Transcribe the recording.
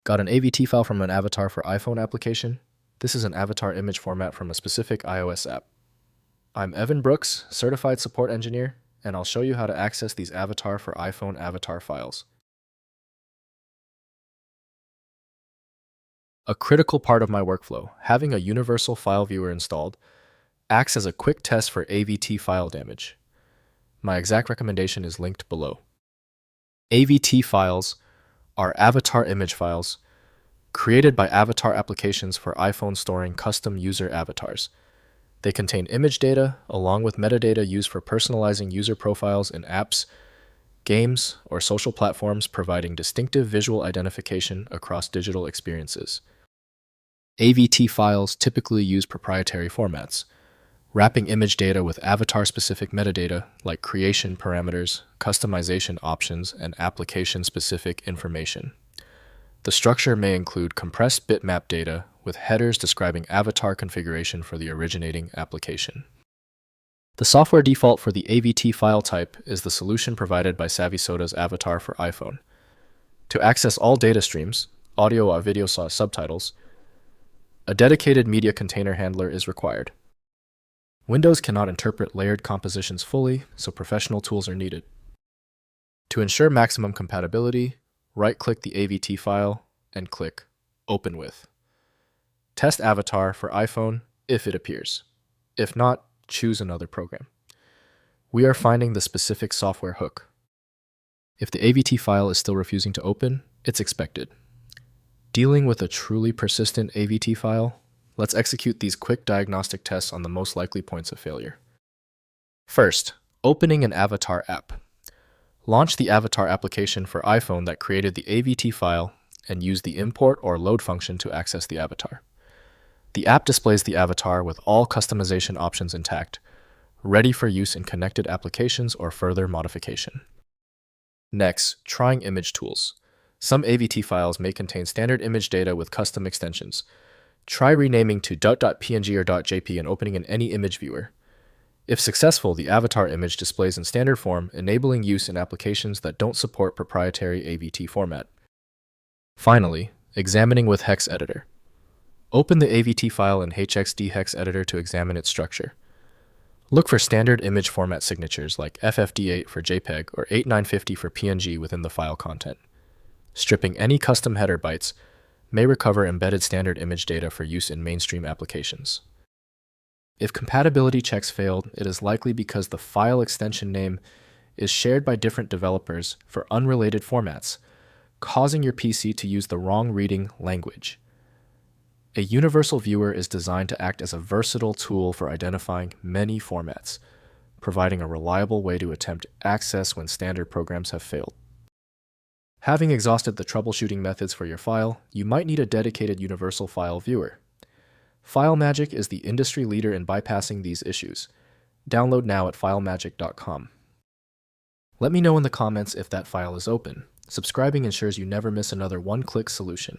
Got an AVT file from an avatar for iPhone application? This is an avatar image format from a specific iOS app. I'm Evan Brooks, Certified Support Engineer, and I'll show you how to access these avatar for iPhone avatar files. A critical part of my workflow, having a universal file viewer installed, acts as a quick test for AVT file damage. My exact recommendation is linked below. AVT files are avatar image files created by avatar applications for iPhone storing custom user avatars. They contain image data along with metadata used for personalizing user profiles in apps, games, or social platforms, providing distinctive visual identification across digital experiences. AVT files typically use proprietary formats, wrapping image data with avatar-specific metadata like creation parameters, customization options, and application-specific information. The structure may include compressed bitmap data with headers describing avatar configuration for the originating application. The software default for the AVT file type is the solution provided by SavvySoda's avatar for iPhone. To access all data streams, audio or video subtitles, a dedicated media container handler is required. Windows cannot interpret layered compositions fully, so professional tools are needed. To ensure maximum compatibility, right-click the AVT file and click Open With. Test Avatar for iPhone if it appears. If not, choose another program. We are finding the specific software hook. If the AVT file is still refusing to open, it's expected. Dealing with a truly persistent AVT file, let's execute these quick diagnostic tests on the most likely points of failure. First, opening an avatar app. Launch the avatar application for iPhone that created the AVT file and use the import or load function to access the avatar. The app displays the avatar with all customization options intact, ready for use in connected applications or further modification. Next, trying image tools. Some AVT files may contain standard image data with custom extensions. Try renaming to .png or .jp and opening in any image viewer. If successful, the avatar image displays in standard form, enabling use in applications that don't support proprietary AVT format. Finally, examining with hex editor. Open the AVT file in HXD hex editor to examine its structure. Look for standard image format signatures like FFD8 for JPEG or 8950 for PNG within the file content. Stripping any custom header bytes may recover embedded standard image data for use in mainstream applications. If compatibility checks failed, it is likely because the file extension name is shared by different developers for unrelated formats, causing your PC to use the wrong reading language. A universal viewer is designed to act as a versatile tool for identifying many formats, providing a reliable way to attempt access when standard programs have failed. Having exhausted the troubleshooting methods for your file, you might need a dedicated universal file viewer. FileMagick is the industry leader in bypassing these issues. Download now at filemagick.com. Let me know in the comments if that file is open. Subscribing ensures you never miss another one-click solution.